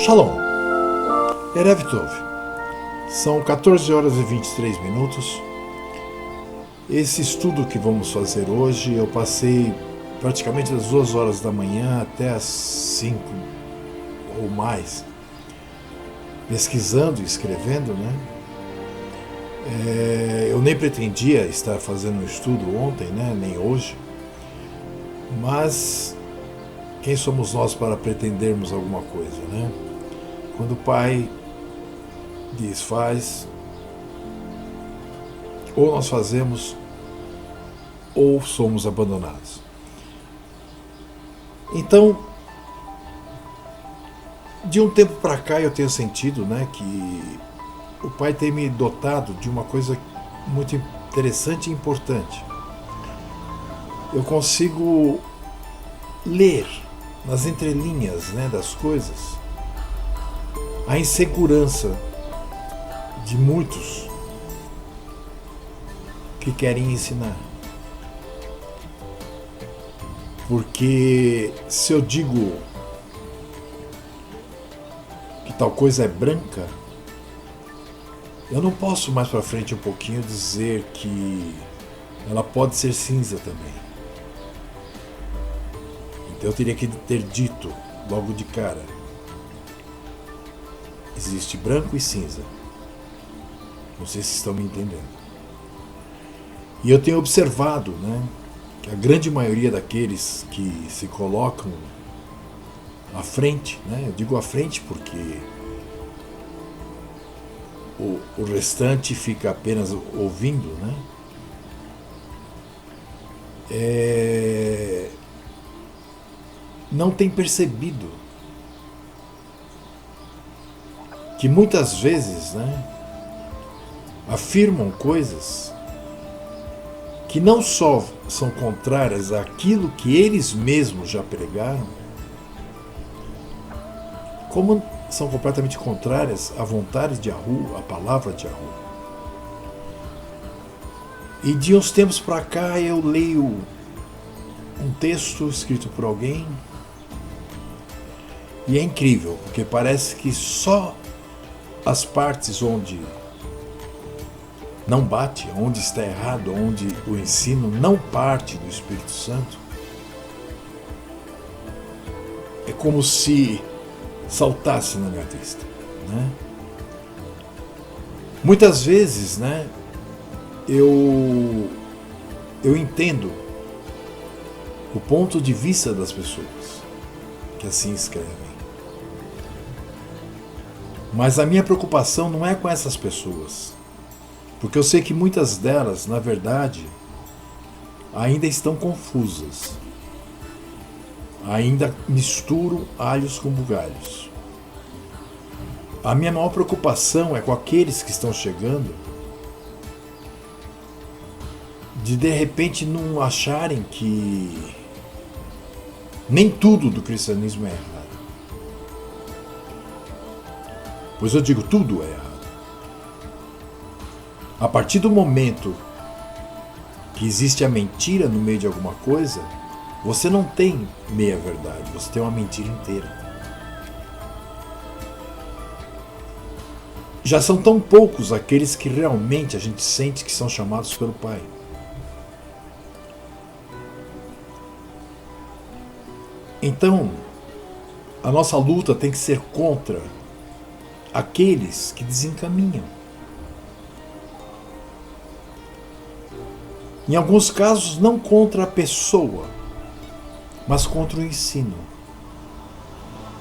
Shalom, Erev Tov. São 14 horas e 23 minutos. Esse estudo que vamos fazer hoje, eu passei praticamente das 2 horas da manhã até as 5 ou mais, pesquisando e escrevendo, né? Eu nem pretendia estar fazendo um estudo ontem, né? Nem hoje. Mas quem somos nós para pretendermos alguma coisa, né? Quando o Pai diz faz, ou nós fazemos, ou somos abandonados. Então, de um tempo para cá eu tenho sentido, né, que o Pai tem me dotado de uma coisa muito interessante e importante. Eu consigo ler nas entrelinhas, né, das coisas a insegurança de muitos que querem ensinar. Porque se eu digo que tal coisa é branca, eu não posso mais para frente um pouquinho dizer que ela pode ser cinza também. Então eu teria que ter dito logo de cara: existe branco e cinza. Não sei se estão me entendendo. E eu tenho observado, né, que a grande maioria daqueles que se colocam à frente, né, eu digo à frente porque o restante fica apenas ouvindo, né, não tem percebido que muitas vezes, né, afirmam coisas que não só são contrárias àquilo que eles mesmos já pregaram, como são completamente contrárias à vontade de Yahu, à palavra de Yahu. E de uns tempos para cá eu leio um texto escrito por alguém e é incrível, porque parece que só as partes onde não bate, onde está errado, onde o ensino não parte do Espírito Santo, é como se saltasse na minha vista, né? Muitas vezes, né, eu entendo o ponto de vista das pessoas que assim escrevem. Mas a minha preocupação não é com essas pessoas, porque eu sei que muitas delas, na verdade, ainda estão confusas. Ainda misturam alhos com bugalhos. A minha maior preocupação é com aqueles que estão chegando, de repente não acharem que nem tudo do cristianismo é errado. Pois eu digo, tudo é errado. A partir do momento que existe a mentira no meio de alguma coisa, você não tem meia verdade, você tem uma mentira inteira. Já são tão poucos aqueles que realmente a gente sente que são chamados pelo Pai. Então, a nossa luta tem que ser contra aqueles que desencaminham. Em alguns casos, não contra a pessoa, mas contra o ensino.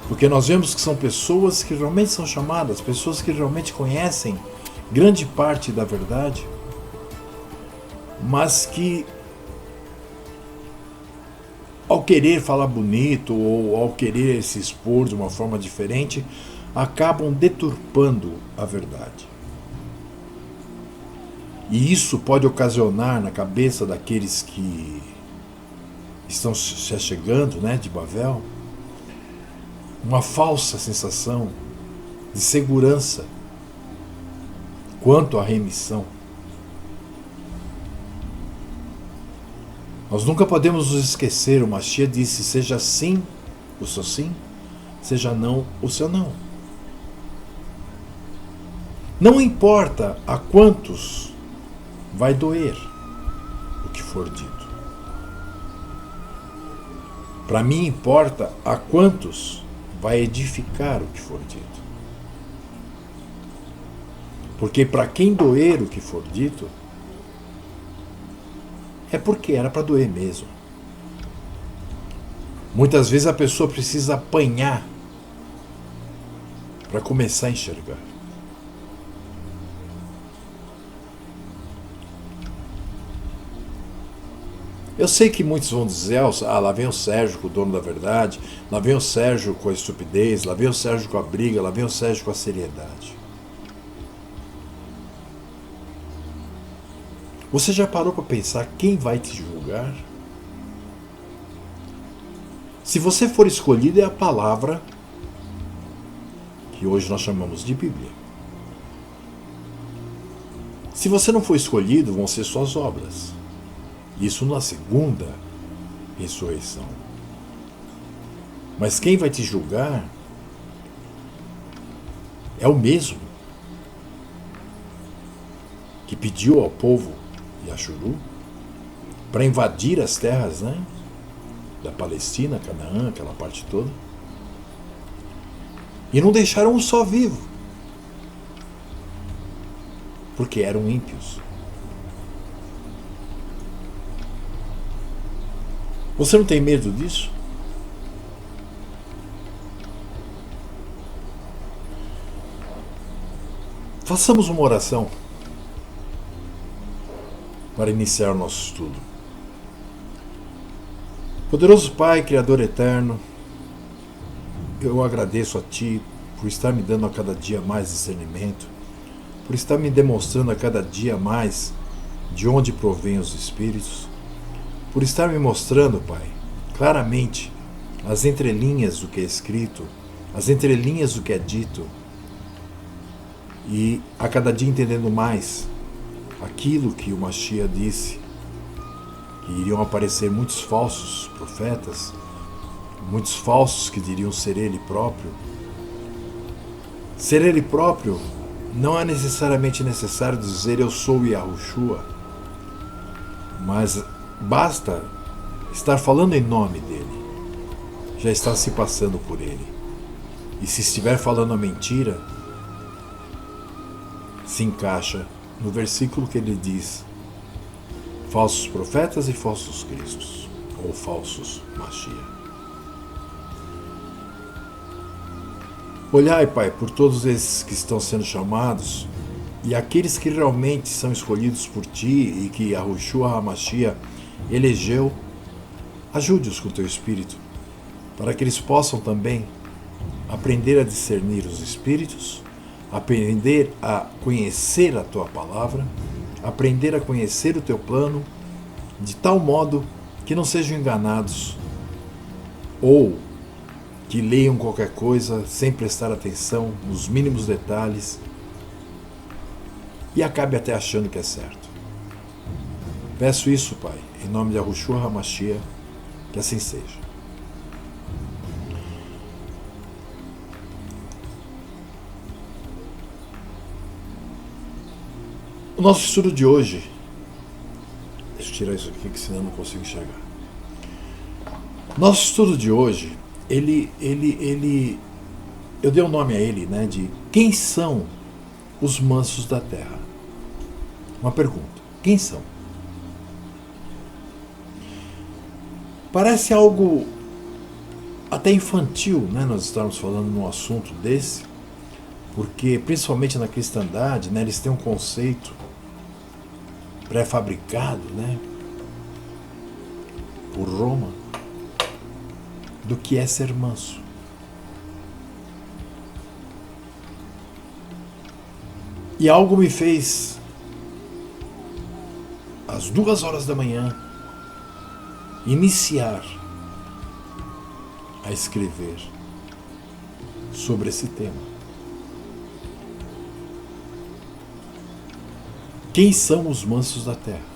Porque nós vemos que são pessoas que realmente são chamadas, pessoas que realmente conhecem grande parte da verdade, mas que, ao querer falar bonito ou ao querer se expor de uma forma diferente, acabam deturpando a verdade. E isso pode ocasionar na cabeça daqueles que estão se chegando, né, de Babel, uma falsa sensação de segurança quanto à remissão. Nós nunca podemos nos esquecer, o Mashiach disse, seja sim o seu sim, seja não o seu não. Não importa a quantos vai doer o que for dito. Para mim importa a quantos vai edificar o que for dito. Porque para quem doer o que for dito, é porque era para doer mesmo. Muitas vezes a pessoa precisa apanhar para começar a enxergar. Eu sei que muitos vão dizer, lá vem o Sérgio com o dono da verdade, lá vem o Sérgio com a estupidez, lá vem o Sérgio com a briga, lá vem o Sérgio com a seriedade. Você já parou para pensar quem vai te julgar? Se você for escolhido, é a palavra que hoje nós chamamos de Bíblia. Se você não for escolhido, vão ser suas obras. Isso na segunda ressurreição. Mas quem vai te julgar é o mesmo que pediu ao povo Yashuru para invadir as terras, né, da Palestina, Canaã, aquela parte toda. E não deixaram um só vivo, porque eram ímpios. Você não tem medo disso? Façamos uma oração para iniciar o nosso estudo. Poderoso Pai, Criador eterno, eu agradeço a Ti por estar me dando a cada dia mais discernimento, por estar me demonstrando a cada dia mais de onde provém os Espíritos, por estar me mostrando, Pai, claramente as entrelinhas do que é escrito, as entrelinhas do que é dito, e a cada dia entendendo mais aquilo que o Mashiach disse, que iriam aparecer muitos falsos profetas, muitos falsos que diriam ser ele próprio. Ser ele próprio não é necessariamente necessário dizer eu sou Yahushua, mas basta estar falando em nome dele, já está se passando por ele. E se estiver falando a mentira, se encaixa no versículo que ele diz: falsos profetas e falsos cristos, ou falsos Mashiach. Olhai, Pai, por todos esses que estão sendo chamados e aqueles que realmente são escolhidos por Ti e que Yahushua HaMashiach elegeu, ajude-os com Teu Espírito, para que eles possam também aprender a discernir os Espíritos, aprender a conhecer a Tua Palavra, aprender a conhecer o Teu plano, de tal modo que não sejam enganados ou que leiam qualquer coisa sem prestar atenção nos mínimos detalhes e acabe até achando que é certo. Peço isso, Pai, em nome de Yahushua HaMashiach, que assim seja. O nosso estudo de hoje, deixa eu tirar isso aqui que senão eu não consigo enxergar. Nosso estudo de hoje, eu dei o nome a ele, né, de quem são os mansos da terra. Uma pergunta: quem são? Parece algo até infantil, né, nós estamos falando num assunto desse, porque principalmente na cristandade, né, eles têm um conceito pré-fabricado, né, por Roma, do que é ser manso. E algo me fez, às 2 horas da manhã, iniciar a escrever sobre esse tema. Quem são os mansos da terra?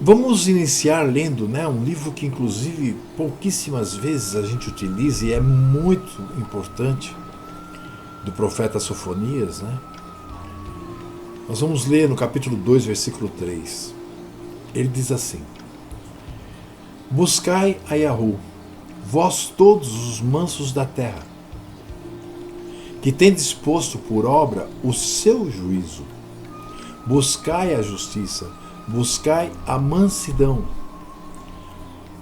Vamos iniciar lendo, né, um livro que inclusive pouquíssimas vezes a gente utiliza e é muito importante, do profeta Sofonias, né? Nós vamos ler no capítulo 2, versículo 3. Ele diz assim: Buscai a Yahu, vós todos os mansos da terra, que tendes posto por obra o seu juízo. Buscai a justiça, buscai a mansidão.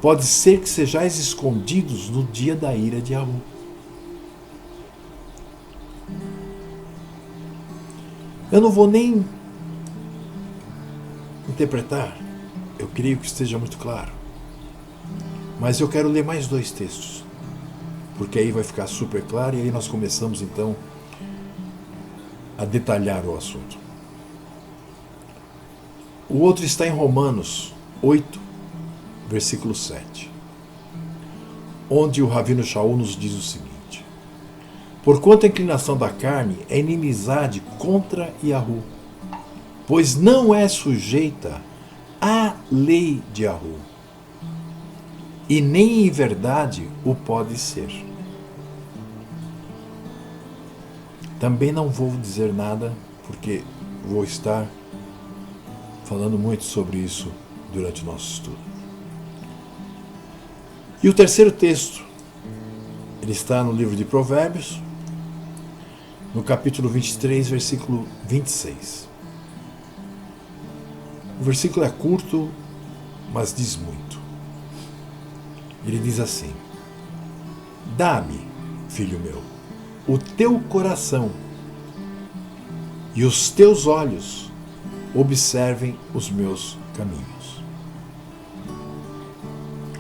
Pode ser que sejais escondidos no dia da ira de Yahu. Eu não vou nem interpretar, eu creio que esteja muito claro. Mas eu quero ler mais 2 textos, porque aí vai ficar super claro e aí nós começamos então a detalhar o assunto. O outro está em Romanos 8, versículo 7, onde o Ravino Shaul nos diz o seguinte: Porquanto a inclinação da carne é inimizade contra Yahu, pois não é sujeita à lei de Yahu, e nem em verdade o pode ser. Também não vou dizer nada, porque vou estar falando muito sobre isso durante o nosso estudo. E o terceiro texto, ele está no livro de Provérbios, no capítulo 23, versículo 26. O versículo é curto, mas diz muito. Ele diz assim: Dá-me, filho meu, o teu coração, e os teus olhos observem os meus caminhos.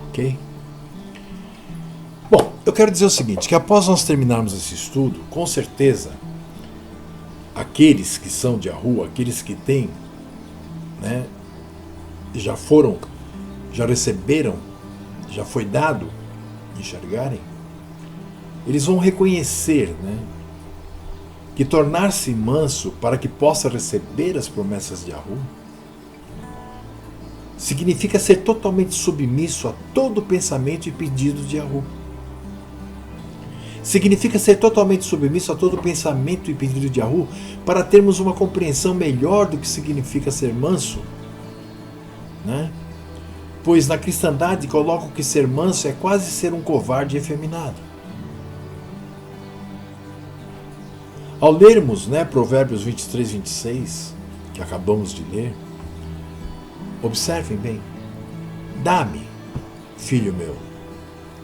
Ok? Bom, eu quero dizer o seguinte, que após nós terminarmos esse estudo, com certeza, aqueles que são de Yahu, aqueles que têm, né, já receberam, já foi dado enxergarem, eles vão reconhecer, né, que tornar-se manso para que possa receber as promessas de Yahu significa ser totalmente submisso a todo pensamento e pedido de Yahu. Significa ser totalmente submisso a todo pensamento e pedido de Yahu para termos uma compreensão melhor do que significa ser manso, né? Pois na cristandade colocam que ser manso é quase ser um covarde efeminado. Ao lermos, né, Provérbios 23, 26, que acabamos de ler, observem bem: Dá-me, filho meu,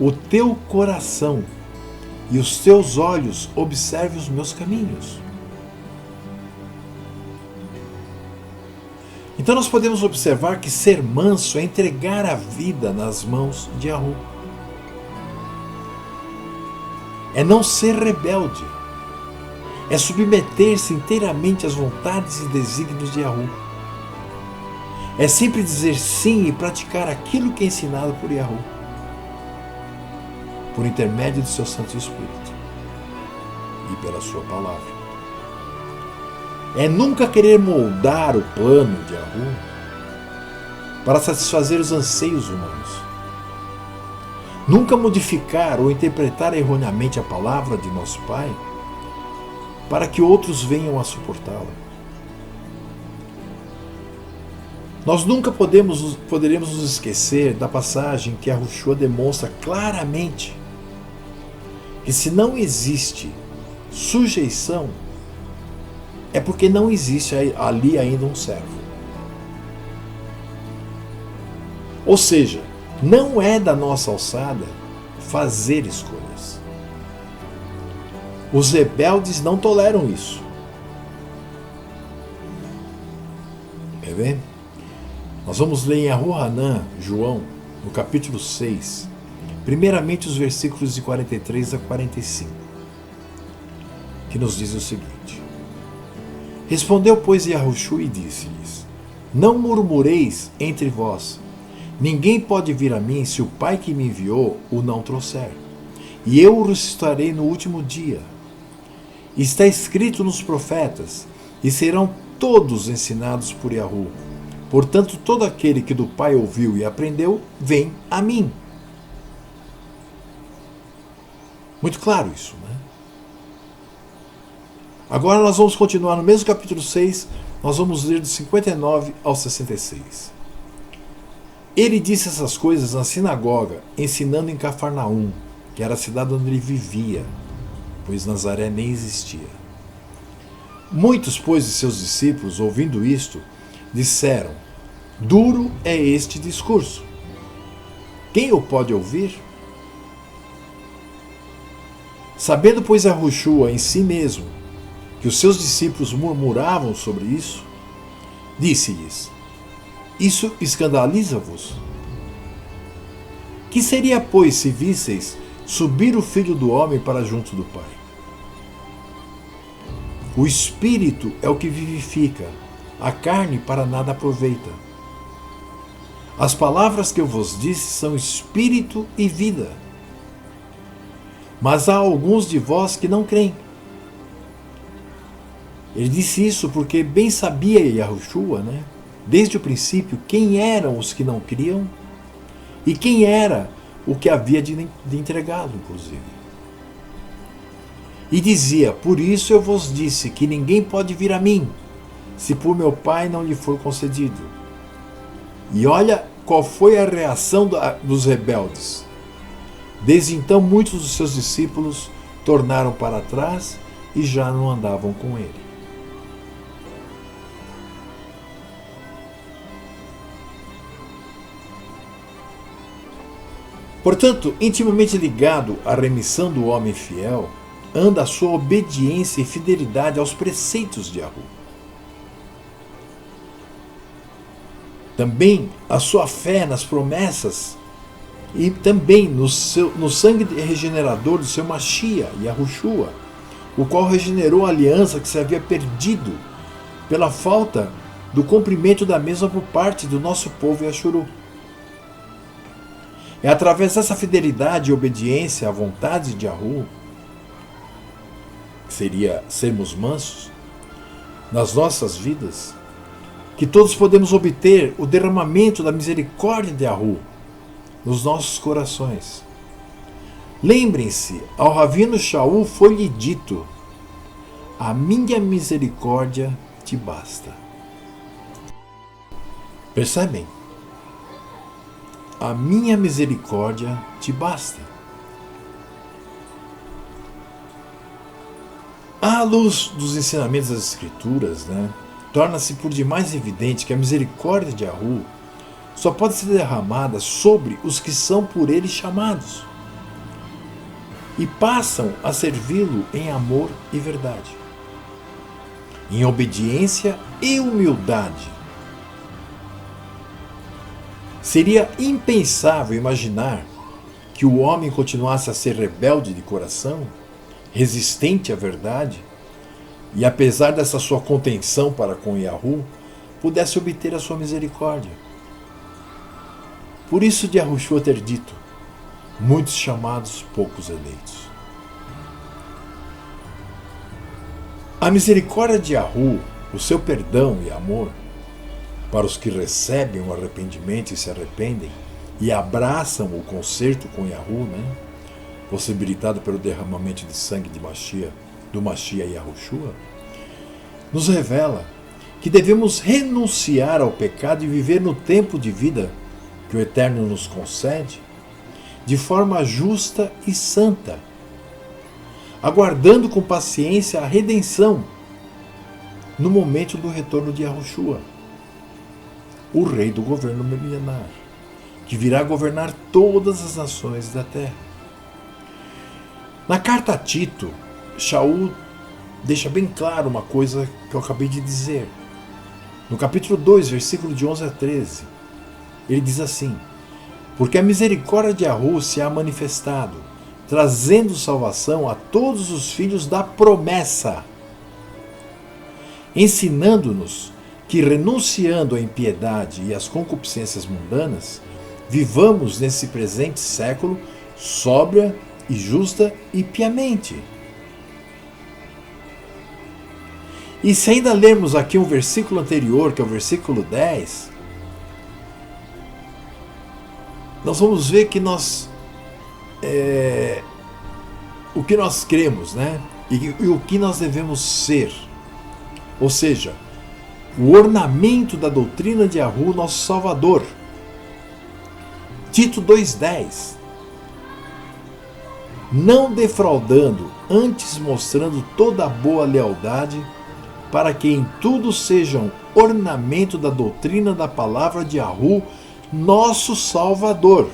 o teu coração, e os teus olhos observem os meus caminhos. Então nós podemos observar que ser manso é entregar a vida nas mãos de Yahu. É não ser rebelde. É submeter-se inteiramente às vontades e desígnios de Yahu. É sempre dizer sim e praticar aquilo que é ensinado por Yahu, por intermédio do seu Santo Espírito e pela sua palavra. É nunca querer moldar o plano de Yahu para satisfazer os anseios humanos. Nunca modificar ou interpretar erroneamente a palavra de nosso Pai para que outros venham a suportá-la. Nós nunca poderemos nos esquecer da passagem que Yahushua demonstra claramente que se não existe sujeição, é porque não existe ali ainda um servo. Ou seja, não é da nossa alçada fazer escolhas. Os rebeldes não toleram isso. Quer ver? Nós vamos ler em Yahu-Hanan, João, no capítulo 6, primeiramente os versículos de 43 a 45, que nos diz o seguinte: Respondeu, pois, Yahushua e disse-lhes: Não murmureis entre vós. Ninguém pode vir a mim se o Pai que me enviou o não trouxer. E eu o ressuscitarei no último dia. Está escrito nos profetas, e serão todos ensinados por Yahu. Portanto, todo aquele que do Pai ouviu e aprendeu, vem a mim. Muito claro isso, né? Agora nós vamos continuar no mesmo capítulo 6, nós vamos ler do 59 ao 66. Ele disse essas coisas na sinagoga, ensinando em Cafarnaum, que era a cidade onde ele vivia, pois Nazaré nem existia. Muitos, pois, de seus discípulos, ouvindo isto, disseram: duro é este discurso. Quem o pode ouvir? Sabendo, pois, Yahushua em si mesmo que os seus discípulos murmuravam sobre isso, disse-lhes: isso escandaliza-vos? Que seria, pois, se visseis subir o Filho do Homem para junto do Pai? O Espírito é o que vivifica, a carne para nada aproveita. As palavras que eu vos disse são Espírito e vida. Mas há alguns de vós que não creem. Ele disse isso porque bem sabia Yahushua, né, desde o princípio, quem eram os que não criam e quem era o que havia de entregá-lo, inclusive. E dizia: por isso eu vos disse que ninguém pode vir a mim, se por meu Pai não lhe for concedido. E olha qual foi a reação dos rebeldes. Desde então, muitos dos seus discípulos tornaram para trás e já não andavam com ele. Portanto, intimamente ligado à remissão do homem fiel, anda a sua obediência e fidelidade aos preceitos de Yahu. Também a sua fé nas promessas e também no sangue regenerador do seu Mashiach, Yahushua, o qual regenerou a aliança que se havia perdido pela falta do cumprimento da mesma por parte do nosso povo Yashuru. É através dessa fidelidade e obediência à vontade de Yahu, que seria sermos mansos, nas nossas vidas, que todos podemos obter o derramamento da misericórdia de Yahu nos nossos corações. Lembrem-se, ao Ravino Shaul foi-lhe dito: a minha misericórdia te basta. Percebem? A minha misericórdia te basta. À luz dos ensinamentos das Escrituras, torna-se por demais evidente que a misericórdia de Yahu só pode ser derramada sobre os que são por ele chamados e passam a servi-lo em amor e verdade, em obediência e humildade. Seria impensável imaginar que o homem continuasse a ser rebelde de coração, resistente à verdade, e apesar dessa sua contenção para com Yahu, pudesse obter a sua misericórdia. Por isso de Yahushua ter dito: muitos chamados, poucos eleitos. A misericórdia de Yahu, o seu perdão e amor, para os que recebem o arrependimento e se arrependem e abraçam o concerto com Yahu, possibilitado pelo derramamento de sangue de Mashiach, do Mashiach Yahushua, nos revela que devemos renunciar ao pecado e viver no tempo de vida que o Eterno nos concede, de forma justa e santa, aguardando com paciência a redenção no momento do retorno de Yahushua, o rei do governo milenar, que virá governar todas as nações da terra. Na carta a Tito, Shaul deixa bem claro uma coisa que eu acabei de dizer. No capítulo 2, versículo de 11 a 13, ele diz assim: porque a misericórdia de Yahu se há manifestado, trazendo salvação a todos os filhos da promessa, ensinando-nos que, renunciando à impiedade e às concupiscências mundanas, vivamos nesse presente século sóbria e justa e piamente. E se ainda lermos aqui um versículo anterior, que é o versículo 10, nós vamos ver que o que nós cremos, né? E o que nós devemos ser. Ou seja, o ornamento da doutrina de Yahweh, nosso Salvador. Tito 2,10. Não defraudando, antes mostrando toda a boa lealdade, para que em tudo sejam ornamento da doutrina da palavra de Yahweh, nosso Salvador.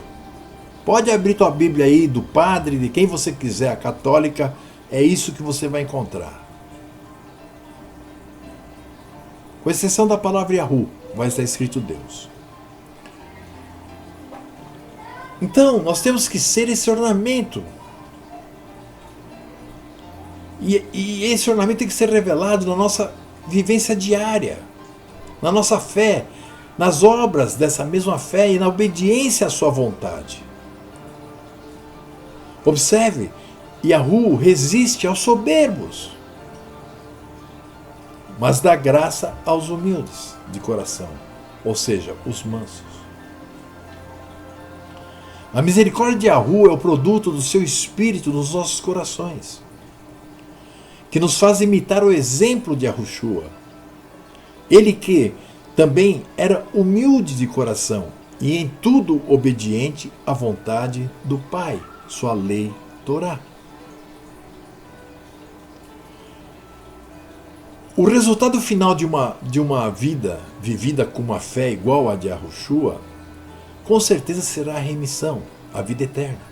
Pode abrir tua Bíblia aí, do padre, de quem você quiser, a católica, é isso que você vai encontrar. Com exceção da palavra Yahweh, vai estar escrito Deus. Então, nós temos que ser esse ornamento. E esse ornamento tem que ser revelado na nossa vivência diária, na nossa fé, nas obras dessa mesma fé e na obediência à sua vontade. Observe, Yahweh resiste aos soberbos, mas dá graça aos humildes de coração, ou seja, os mansos. A misericórdia de Yahweh é o produto do seu Espírito nos nossos corações, que nos faz imitar o exemplo de Yahushua. Ele que também era humilde de coração e em tudo obediente à vontade do Pai, sua lei Torá. O resultado final de uma vida vivida com uma fé igual à de Yahushua, com certeza será a remissão, a vida eterna.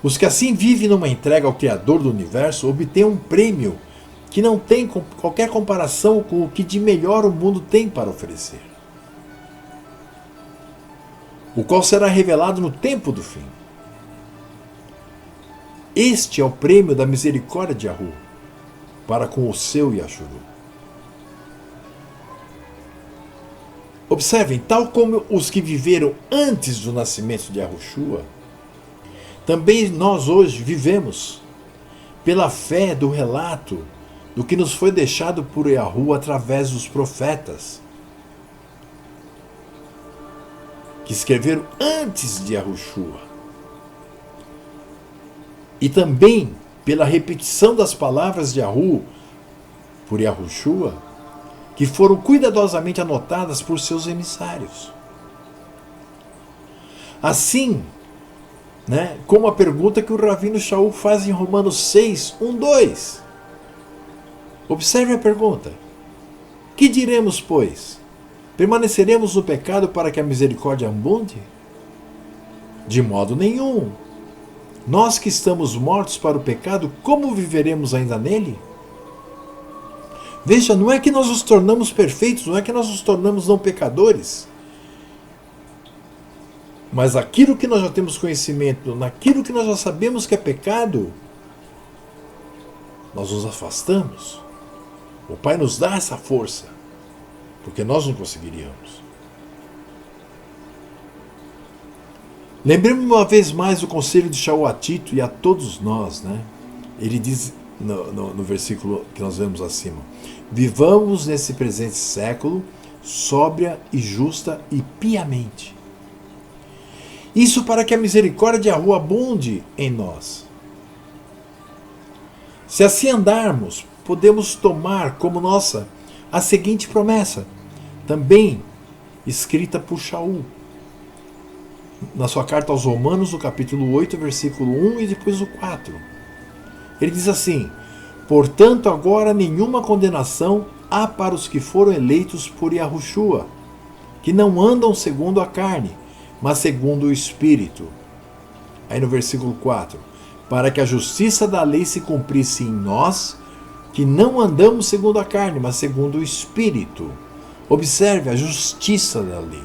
Os que assim vivem numa entrega ao Criador do Universo obtêm um prêmio que não tem qualquer comparação com o que de melhor o mundo tem para oferecer, o qual será revelado no tempo do fim. Este é o prêmio da misericórdia de Yahweh para com o seu Yashuru. Observem, tal como os que viveram antes do nascimento de Yahushua, também nós hoje vivemos pela fé do relato do que nos foi deixado por Yahweh através dos profetas, que escreveram antes de Yahushua. E também pela repetição das palavras de Yahweh por Yahushua, que foram cuidadosamente anotadas por seus emissários. Assim, como a pergunta que o Ravino Shaul faz em Romanos 6, 1, 2. Observe a pergunta. Que diremos, pois? Permaneceremos no pecado para que a misericórdia abunde? De modo nenhum. Nós que estamos mortos para o pecado, como viveremos ainda nele? Veja, não é que nós nos tornamos perfeitos, não é que nós nos tornamos não pecadores. Mas aquilo que nós já temos conhecimento, naquilo que nós já sabemos que é pecado, nós nos afastamos. O Pai nos dá essa força, porque nós não conseguiríamos. Lembremos uma vez mais o conselho de Shaul a Tito e a todos nós, Ele diz no versículo que nós vemos acima: vivamos nesse presente século sóbria e justa e piamente. Isso para que a misericórdia de Yahweh abunde em nós. Se assim andarmos, podemos tomar como nossa a seguinte promessa, também escrita por Shaul, na sua carta aos Romanos, no capítulo 8, versículo 1 e depois o 4. Ele diz assim: portanto, agora nenhuma condenação há para os que foram eleitos por Yahushua, que não andam segundo a carne, mas segundo o Espírito. Aí no versículo 4, para que a justiça da lei se cumprisse em nós, que não andamos segundo a carne, mas segundo o Espírito. Observe a justiça da lei.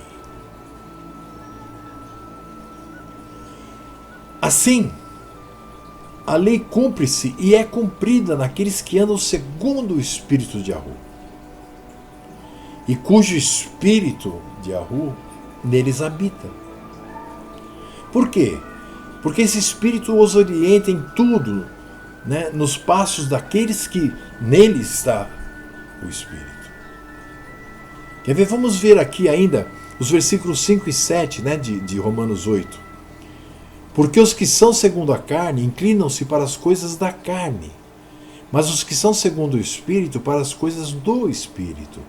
Assim, a lei cumpre-se e é cumprida naqueles que andam segundo o Espírito de Yahweh, e cujo Espírito de Yahweh neles habita. Por quê? Porque esse Espírito os orienta em tudo, nos passos daqueles que nele está o Espírito. Quer ver? Vamos ver aqui ainda os versículos 5 e 7, né, de Romanos 8. Porque os que são segundo a carne inclinam-se para as coisas da carne, mas os que são segundo o Espírito para as coisas do Espírito.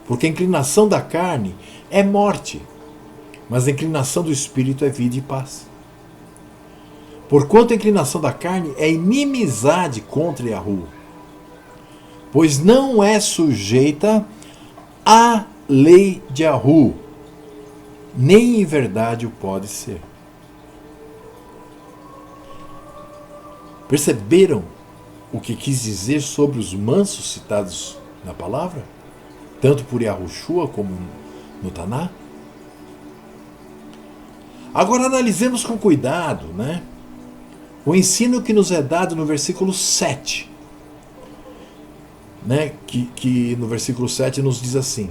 Porque a inclinação da carne é morte, mas a inclinação do Espírito é vida e paz. Porquanto a inclinação da carne é inimizade contra Yahu, pois não é sujeita à lei de Yahu, nem em verdade o pode ser. Perceberam o que quis dizer sobre os mansos citados na palavra? Tanto por Yahushua como no Taná? Agora analisemos com cuidado, né, o ensino que nos é dado no versículo 7. Né, que no versículo 7 nos diz assim: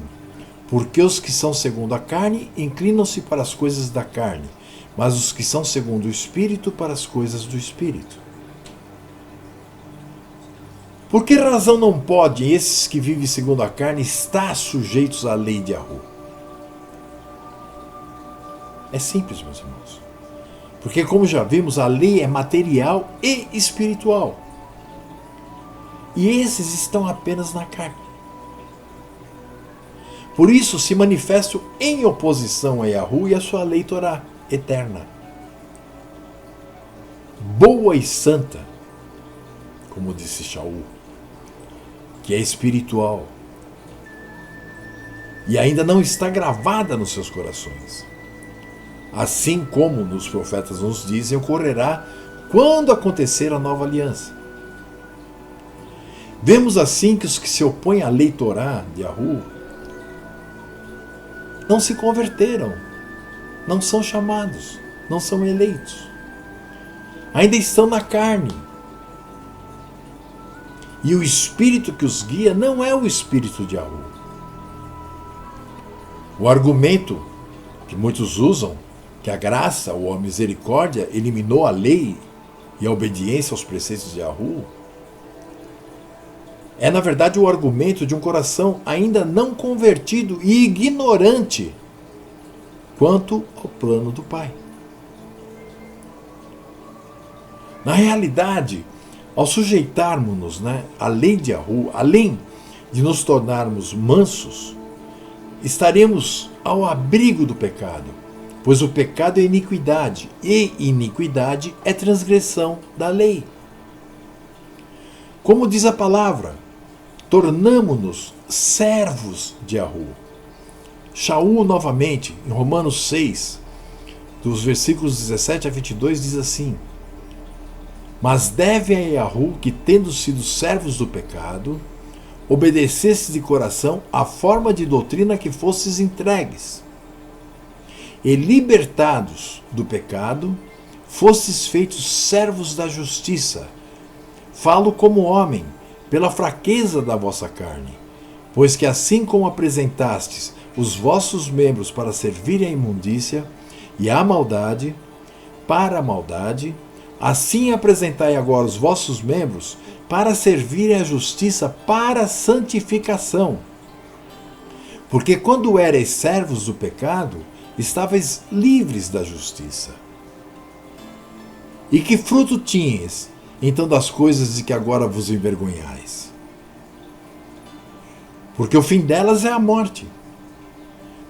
porque os que são segundo a carne inclinam-se para as coisas da carne, mas os que são segundo o Espírito para as coisas do Espírito. Por que razão não podem esses que vivem segundo a carne estar sujeitos à lei de Yahu? É simples, meus irmãos. Porque, como já vimos, a lei é material e espiritual. E esses estão apenas na carne. Por isso se manifestam em oposição a Yahu e a sua lei Torá eterna. Boa e santa, como disse Shaul, que é espiritual e ainda não está gravada nos seus corações. Assim como nos profetas nos dizem, ocorrerá quando acontecer a nova aliança. Vemos assim que os que se opõem à lei Torá de Yahu não se converteram, não são chamados, não são eleitos. Ainda estão na carne. E o Espírito que os guia não é o Espírito de Yahu. O argumento que muitos usam, que a graça ou a misericórdia eliminou a lei e a obediência aos preceitos de Yahu, é na verdade o argumento de um coração ainda não convertido e ignorante quanto ao plano do Pai. Na realidade, ao sujeitarmos-nos, né, à lei de Yahu, além de nos tornarmos mansos, estaremos ao abrigo do pecado, pois o pecado é iniquidade, e iniquidade é transgressão da lei. Como diz a palavra, tornamo-nos servos de Yahu. Shaul, novamente, em Romanos 6, dos versículos 17 a 22, diz assim: mas deve a Yahu que, tendo sido servos do pecado, obedecesses de coração à forma de doutrina que fosses entregues. E libertados do pecado, fostes feitos servos da justiça. Falo como homem, pela fraqueza da vossa carne. Pois que assim como apresentastes os vossos membros para servirem à imundícia e à maldade, para a maldade, assim apresentai agora os vossos membros para servirem à justiça para a santificação. Porque quando erais servos do pecado, estavais livres da justiça. E que fruto tinhas, então, das coisas de que agora vos envergonhais? Porque o fim delas é a morte.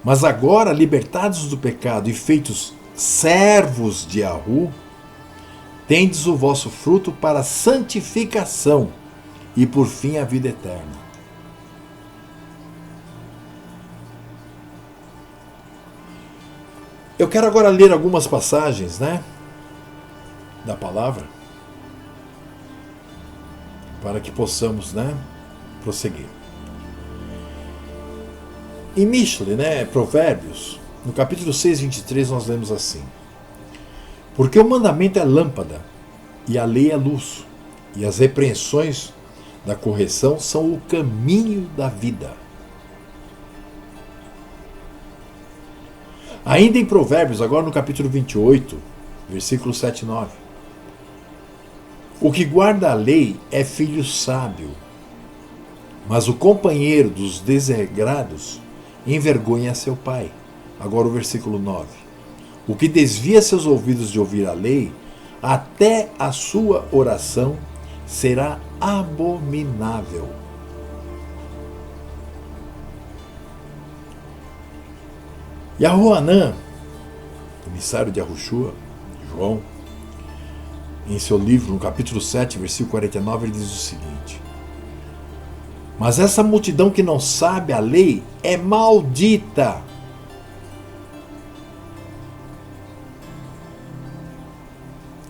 Mas agora, libertados do pecado e feitos servos de Yahu, tendes o vosso fruto para a santificação e por fim a vida eterna. Eu quero agora ler algumas passagens, né, da palavra, para que possamos, né, prosseguir. Em Mishle, né, Provérbios, no capítulo 6, 23, nós lemos assim: porque o mandamento é lâmpada, e a lei é luz, e as repreensões da correção são o caminho da vida. Ainda em Provérbios, agora no capítulo 28, versículos 7 e 9. O que guarda a lei é filho sábio, mas o companheiro dos desregrados envergonha seu pai. Agora o versículo 9. O que desvia seus ouvidos de ouvir a lei, até a sua oração será abominável. Yahuanã, emissário de Yahushua, João, em seu livro, no capítulo 7, versículo 49, ele diz o seguinte: mas essa multidão que não sabe a lei é maldita.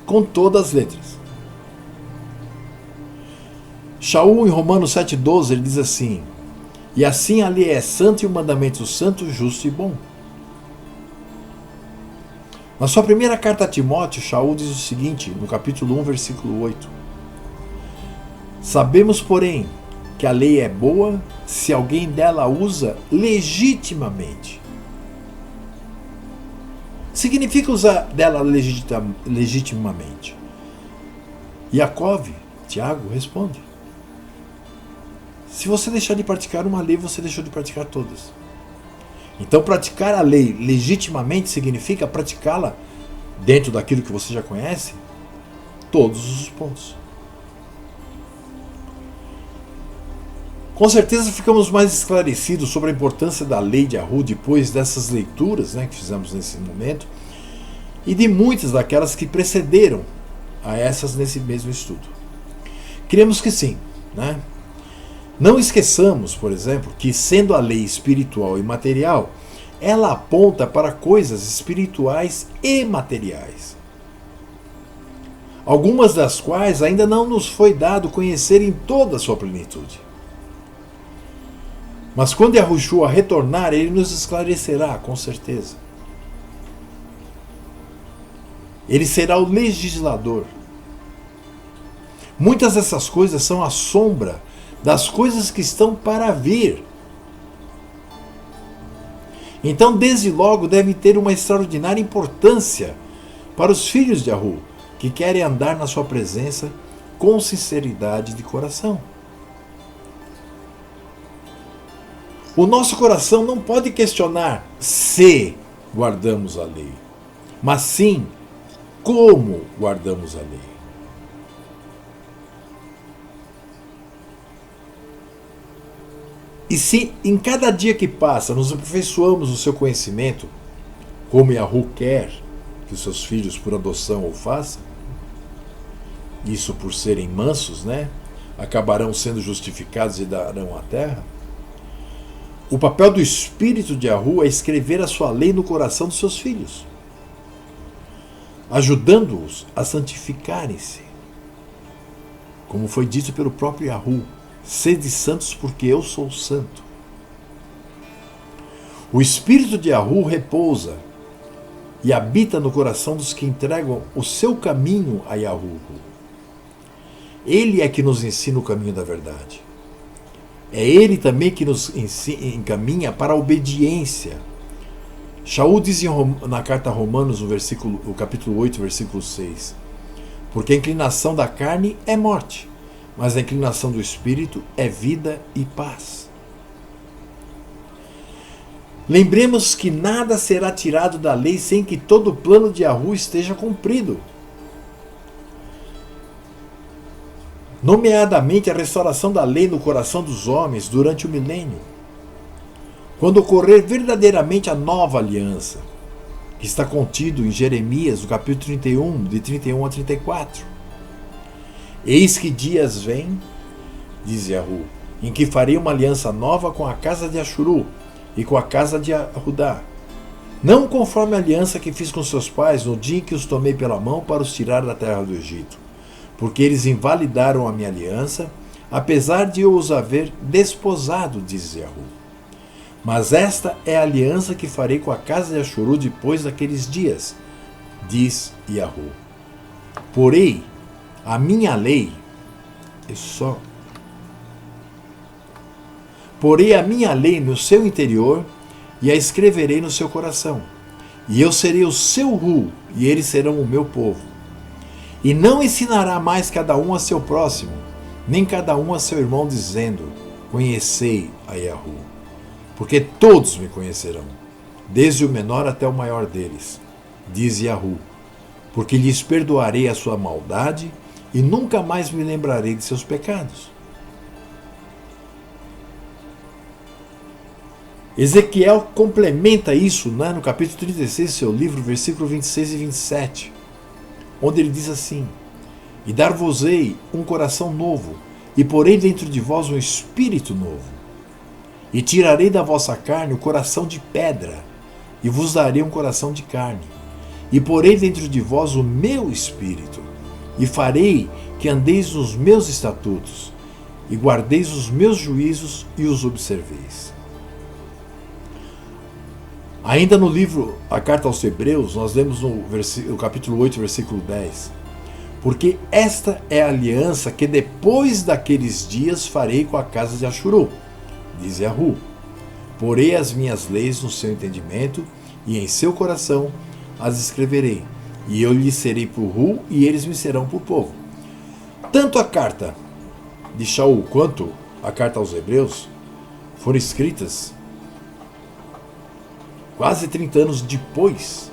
Com todas as letras. Shaul, em Romanos 7,12, ele diz assim: e assim a lei é santa e o mandamento santo, justo e bom. Na sua primeira carta a Timóteo, Shaul diz o seguinte, no capítulo 1, versículo 8: sabemos, porém, que a lei é boa se alguém dela usa legitimamente. Significa usar dela legitimamente. Yaakov, Tiago, responde: se você deixar de praticar uma lei, você deixou de praticar todas. Então, praticar a lei legitimamente significa praticá-la dentro daquilo que você já conhece, todos os pontos. Com certeza ficamos mais esclarecidos sobre a importância da lei de Yahu depois dessas leituras, que fizemos nesse momento, e de muitas daquelas que precederam a essas nesse mesmo estudo. Cremos que sim, Não esqueçamos, por exemplo, que sendo a lei espiritual e material, ela aponta para coisas espirituais e materiais, algumas das quais ainda não nos foi dado conhecer em toda a sua plenitude. Mas quando Yahushua retornar, ele nos esclarecerá, com certeza. Ele será o legislador. Muitas dessas coisas são a sombra das coisas que estão para vir. Então, desde logo, deve ter uma extraordinária importância para os filhos de Yahu, que querem andar na sua presença com sinceridade de coração. O nosso coração não pode questionar se guardamos a lei, mas sim como guardamos a lei. E se em cada dia que passa nos aperfeiçoamos no seu conhecimento, como Yahu quer que os seus filhos por adoção o façam, isso por serem mansos, acabarão sendo justificados e darão a terra. O papel do Espírito de Yahu é escrever a sua lei no coração dos seus filhos, ajudando-os a santificarem-se. Como foi dito pelo próprio Yahu: sede santos porque eu sou santo. O Espírito de Yahu repousa e habita no coração dos que entregam o seu caminho a Yahu. Ele é que nos ensina o caminho da verdade. É ele também que nos encaminha para a obediência. Shaul diz na carta a Romanos, no capítulo 8, versículo 6: porque a inclinação da carne é morte, mas a inclinação do Espírito é vida e paz. Lembremos que nada será tirado da lei sem que todo o plano de Yahu esteja cumprido. Nomeadamente a restauração da lei no coração dos homens durante o milênio, quando ocorrer verdadeiramente a nova aliança, que está contido em Jeremias, no capítulo 31, de 31 a 34. Eis que dias vêm, diz Yahu, em que farei uma aliança nova com a casa de Ashuru e com a casa de Judá, não conforme a aliança que fiz com seus pais no dia em que os tomei pela mão para os tirar da terra do Egito, porque eles invalidaram a minha aliança, apesar de eu os haver desposado, diz Yahu. Mas esta é a aliança que farei com a casa de Ashuru depois daqueles dias, diz Yahu. Porém, a minha lei Porei a minha lei no seu interior e a escreverei no seu coração. E eu serei o seu Hu, e eles serão o meu povo. E não ensinará mais cada um a seu próximo, nem cada um a seu irmão, dizendo: conhecei a Yahu. Porque todos me conhecerão, desde o menor até o maior deles, diz Yahu, porque lhes perdoarei a sua maldade e nunca mais me lembrarei de seus pecados. Ezequiel complementa isso, né, no capítulo 36 do seu livro, versículo 26 e 27, onde ele diz assim: e dar-vos-ei um coração novo, e porei dentro de vós um espírito novo, e tirarei da vossa carne o coração de pedra, e vos darei um coração de carne, e porei dentro de vós o meu espírito, e farei que andeis nos meus estatutos, e guardeis os meus juízos e os observeis. Ainda no livro A Carta aos Hebreus, nós lemos no capítulo 8, versículo 10, porque esta é a aliança que depois daqueles dias farei com a casa de Ashuru, diz Yahu. Porei as minhas leis no seu entendimento e em seu coração as escreverei, e eu lhes serei por Ru e eles me serão por povo. Tanto a carta de Shaul quanto a carta aos Hebreus foram escritas quase 30 anos depois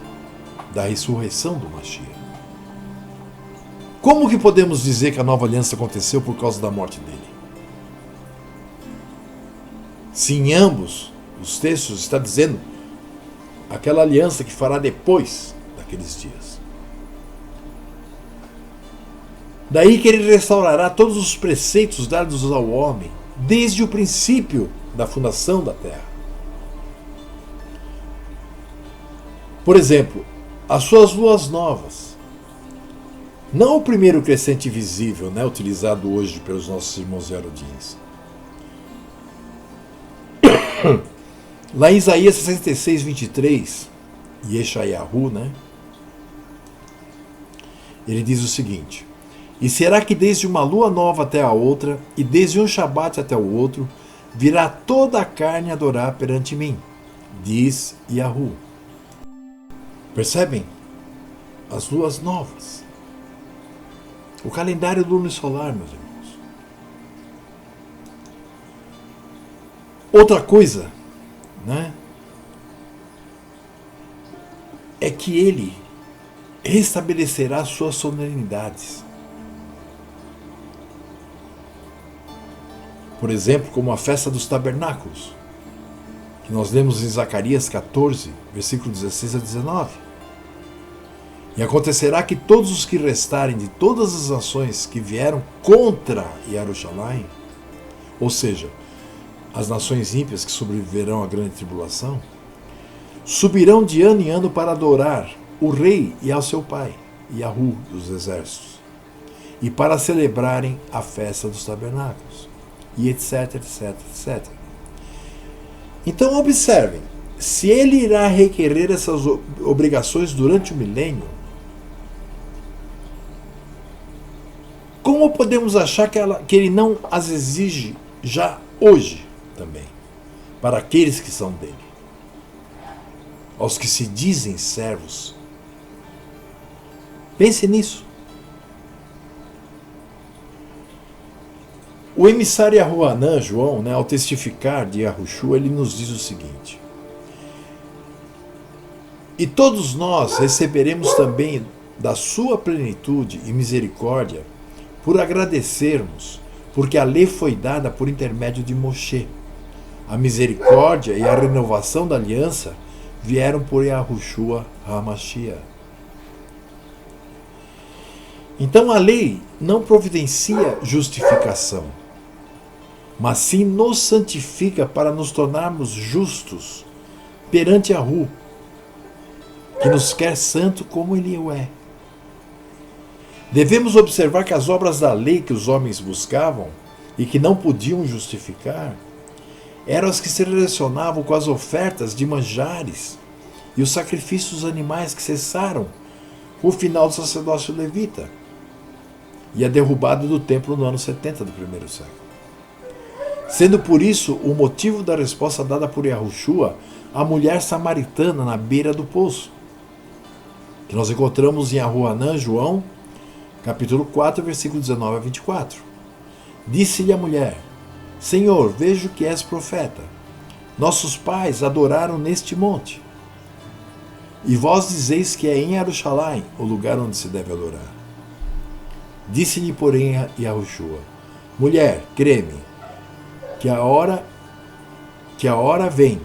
da ressurreição do Mashiach. Como que podemos dizer que a nova aliança aconteceu por causa da morte dele? Se em ambos os textos está dizendo aquela aliança que fará depois daqueles dias. Daí que ele restaurará todos os preceitos dados ao homem desde o princípio da fundação da terra. Por exemplo, as suas luas novas. Não o primeiro crescente visível, né, utilizado hoje pelos nossos irmãos erodins. Lá em Isaías 66, 23, Yeshayahu, né, ele diz o seguinte: e será que desde uma lua nova até a outra, e desde um Shabat até o outro, virá toda a carne adorar perante mim, diz Yahu. Percebem? As luas novas. O calendário lunar e solar, meus irmãos. Outra coisa, né, é que ele restabelecerá suas solenidades. Por exemplo, como a festa dos tabernáculos, que nós lemos em Zacarias 14, versículo 16 a 19. E acontecerá que todos os que restarem de todas as nações que vieram contra Jerusalém, ou seja, as nações ímpias que sobreviverão à grande tribulação, subirão de ano em ano para adorar o rei e ao seu pai, Yahu dos exércitos, e para celebrarem a festa dos tabernáculos, e etc, etc, etc. Então observem, se ele irá requerer essas obrigações durante o milênio, como podemos achar que ele não as exige já hoje também, para aqueles que são dele, aos que se dizem servos? Pense nisso. O emissário Yahuanã, João, né, ao testificar de Yahushua, ele nos diz o seguinte: e todos nós receberemos também da sua plenitude e misericórdia por agradecermos, porque a lei foi dada por intermédio de Moshe. A misericórdia e a renovação da aliança vieram por Yahushua HaMashiach. Então a lei não providencia justificação, mas sim nos santifica para nos tornarmos justos perante Yahu, que nos quer santo como ele o é. Devemos observar que as obras da lei que os homens buscavam e que não podiam justificar eram as que se relacionavam com as ofertas de manjares e os sacrifícios dos animais que cessaram com o final do sacerdócio levita e a derrubada do templo no ano 70 do primeiro século. Sendo por isso o motivo da resposta dada por Yahushua à mulher samaritana na beira do poço, que nós encontramos em Yahuanã, João, capítulo 4, versículo 19 a 24. Disse-lhe a mulher: Senhor, vejo que és profeta. Nossos pais adoraram neste monte, E vós dizeis que é em Jerusalém o lugar onde se deve adorar. Disse-lhe, porém, Yahushua: mulher, crê-me, que a hora vem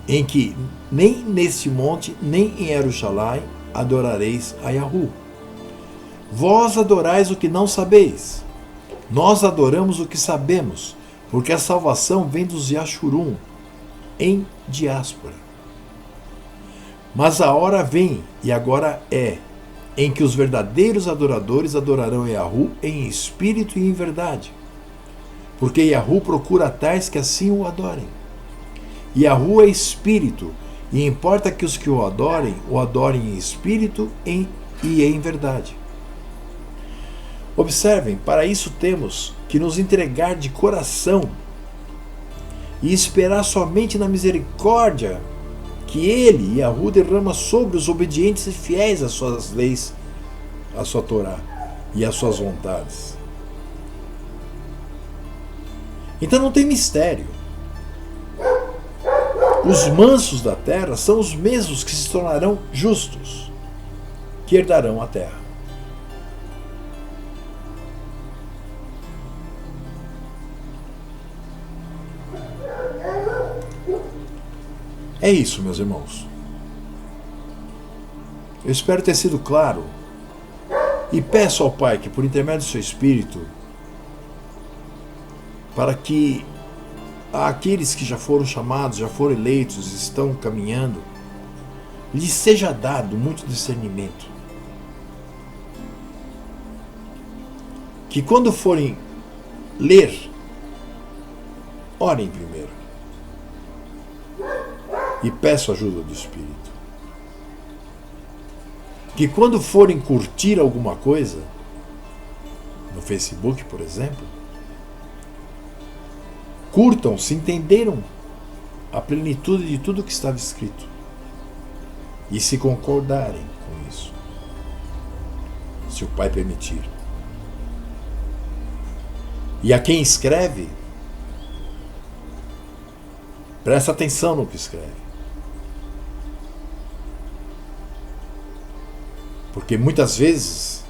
em que nem neste monte, nem em Jerusalém adorareis a Yahu. Vós adorais o que não sabeis. Nós adoramos o que sabemos, porque a salvação vem dos Yashurum, em diáspora. Mas a hora vem, e agora é, em que os verdadeiros adoradores adorarão Yahu em espírito e em verdade. Porque Yahu procura tais que assim o adorem. Yahu é espírito, e importa que os que o adorem em espírito e em verdade. Observem, para isso temos que nos entregar de coração e esperar somente na misericórdia que Ele, Yahu, derrama sobre os obedientes e fiéis às suas leis, à sua Torá e às suas vontades. Então não tem mistério. Os mansos da terra são os mesmos que se tornarão justos, que herdarão a terra. É isso, meus irmãos. Eu espero ter sido claro e peço ao Pai que, por intermédio do seu Espírito, para que aqueles que já foram chamados, já foram eleitos, estão caminhando, lhes seja dado muito discernimento. Que quando forem ler, orem primeiro. E peço a ajuda do Espírito. Que quando forem curtir alguma coisa, no Facebook, por exemplo, curtam se entenderam a plenitude de tudo que estava escrito. E se concordarem com isso. Se o Pai permitir. E a quem escreve, presta atenção no que escreve. Porque muitas vezes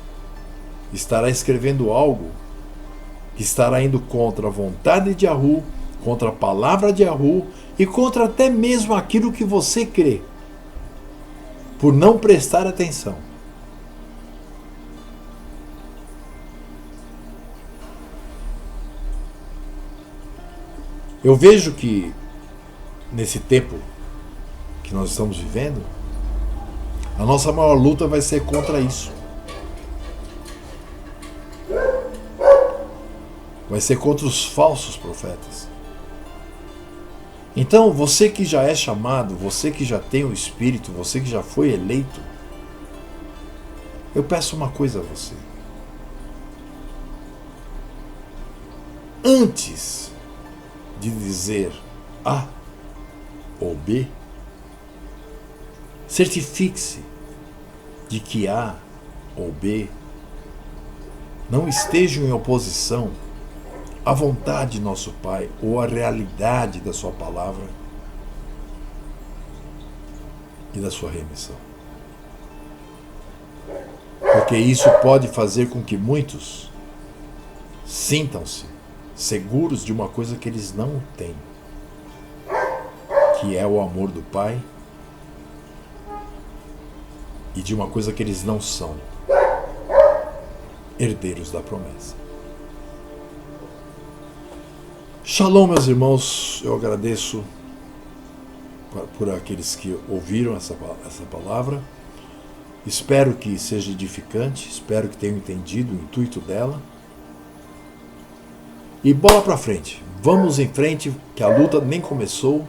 estará escrevendo algo que estará indo contra a vontade de Yahu, contra a palavra de Yahu e contra até mesmo aquilo que você crê, por não prestar atenção. Eu vejo que nesse tempo que nós estamos vivendo, a nossa maior luta vai ser contra isso. Vai ser contra os falsos profetas. Então, você que já é chamado, você que já tem o Espírito, você que já foi eleito, eu peço uma coisa a você. Antes de dizer A ou B, certifique-se de que A ou B não estejam em oposição à vontade de nosso Pai ou à realidade da sua palavra e da sua remissão. Porque isso pode fazer com que muitos sintam-se seguros de uma coisa que eles não têm, que é o amor do Pai, e de uma coisa que eles não são, herdeiros da promessa. Shalom, meus irmãos, eu agradeço por aqueles que ouviram essa palavra. Espero que seja edificante, espero que tenham entendido o intuito dela. E bola pra frente, vamos em frente, que a luta nem começou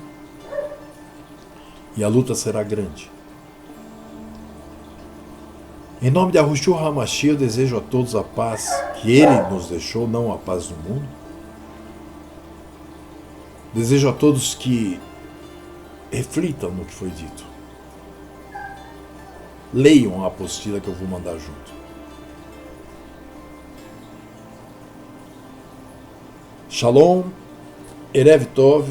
e a luta será grande. Em nome de Yahushua HaMashiach, eu desejo a todos a paz que Ele nos deixou, não a paz do mundo. Desejo a todos que reflitam no que foi dito. Leiam a apostila que eu vou mandar junto. Shalom, Erev Tov,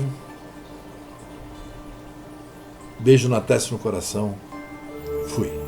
beijo na testa e no coração. Fui.